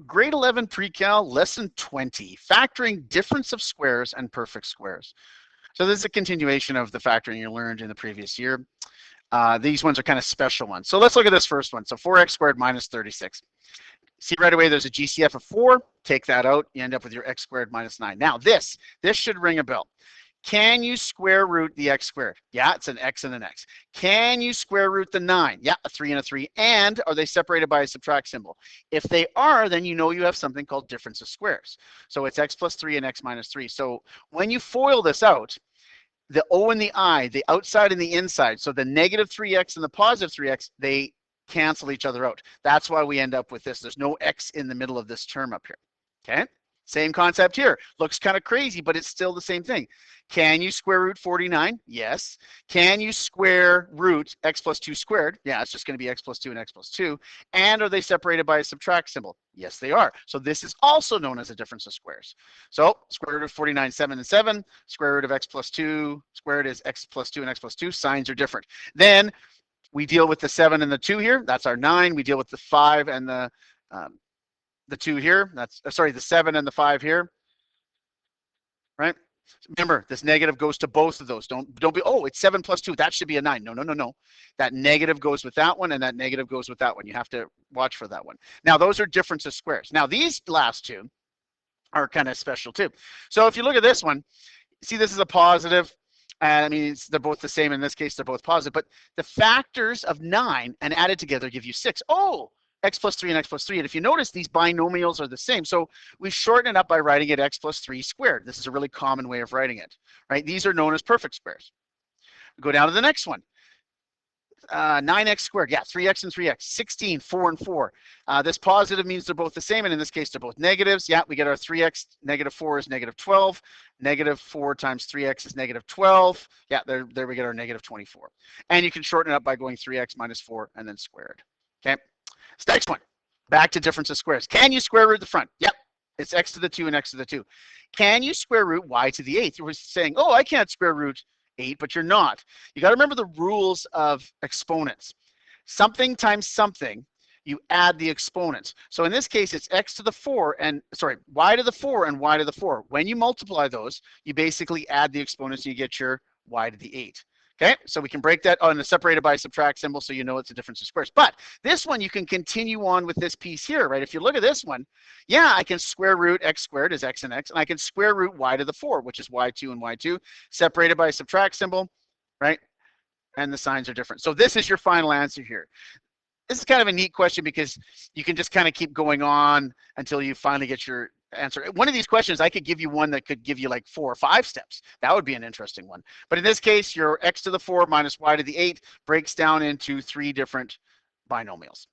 Grade 11 Pre-Cal, Lesson 20, Factoring Difference of Squares and Perfect Squares. So this is a continuation of the factoring you learned in the previous year. These ones are kind of special ones. So let's look at this first one. So 4x squared minus 36. See right away there's a GCF of 4. Take that out. You end up with your x squared minus 9. Now this should ring a bell. Can you square root the x squared? Yeah, it's an x and an x. Can you square root the 9? Yeah, a 3 and a 3. And are they separated by a subtract symbol? If they are, then you know you have something called difference of squares. So it's x plus 3 and x minus 3. So when you FOIL this out, the O and the I, the outside and the inside, so the negative 3x and the positive 3x, they cancel each other out. That's why we end up with this. There's no x in the middle of this term up here. Okay? Same concept here. Looks kind of crazy, but it's still the same thing. Can you square root 49? Yes. Can you square root x plus 2 squared? Yeah, it's just going to be x plus 2 and x plus 2. And are they separated by a subtract symbol? Yes, they are. So this is also known as a difference of squares. So square root of 49, 7 and 7. Square root of x plus 2 squared is x plus 2 and x plus 2. Signs are different. Then we deal with the 7 and the 2 here. That's our 9. We deal with the 5 and the 2 here. That's sorry, the 7 and the 5 here. Right? Remember, this negative goes to both of those. Don't be, oh, it's 7 plus 2. That should be a 9. No, no, no, no. That negative goes with that one, and that negative goes with that one. You have to watch for that one. Now, those are difference of squares. Now, these last two are kind of special too. So if you look at this one, see this is a positive. And I mean, they're both the same. In this case, they're both positive. But the factors of 9 and added together give you 6. Oh, x plus 3 and x plus 3. And if you notice, these binomials are the same. So we shorten it up by writing it x plus 3 squared. This is a really common way of writing it, right? These are known as perfect squares. We go down to the next one. 9x squared, yeah, 3x and 3x, 16, 4 and 4. This positive means they're both the same, and in this case, they're both negatives. Yeah, we get our 3x, negative 4 is negative 12. Negative 4 times 3x is negative 12. Yeah, there we get our negative 24. And you can shorten it up by going 3x minus 4 and then squared. Okay, this next one, back to difference of squares. Can you square root the front? Yep, it's x to the 2 and x to the 2. Can you square root y to the 8th? We're saying, oh, I can't square root 8, but you're not. You got to remember the rules of exponents. Something times something, you add the exponents. So in this case, it's x to the 4 and, sorry, y to the 4 and y to the 4. When you multiply those, you basically add the exponents and you get your y to the 8. Okay, so we can break that on the separated by a subtract symbol so you know it's a difference of squares. But this one, you can continue on with this piece here, right? If you look at this one, yeah, I can square root x squared is x and x, and I can square root y to the 4, which is y2 and y2, separated by a subtract symbol, right? And the signs are different. So this is your final answer here. This is kind of a neat question because you can just kind of keep going on until you finally get your answer. One of these questions, I could give you one that could give you like 4 or 5 steps. That would be an interesting one. But in this case, your x to the 4 minus y to the 8 breaks down into 3 different binomials.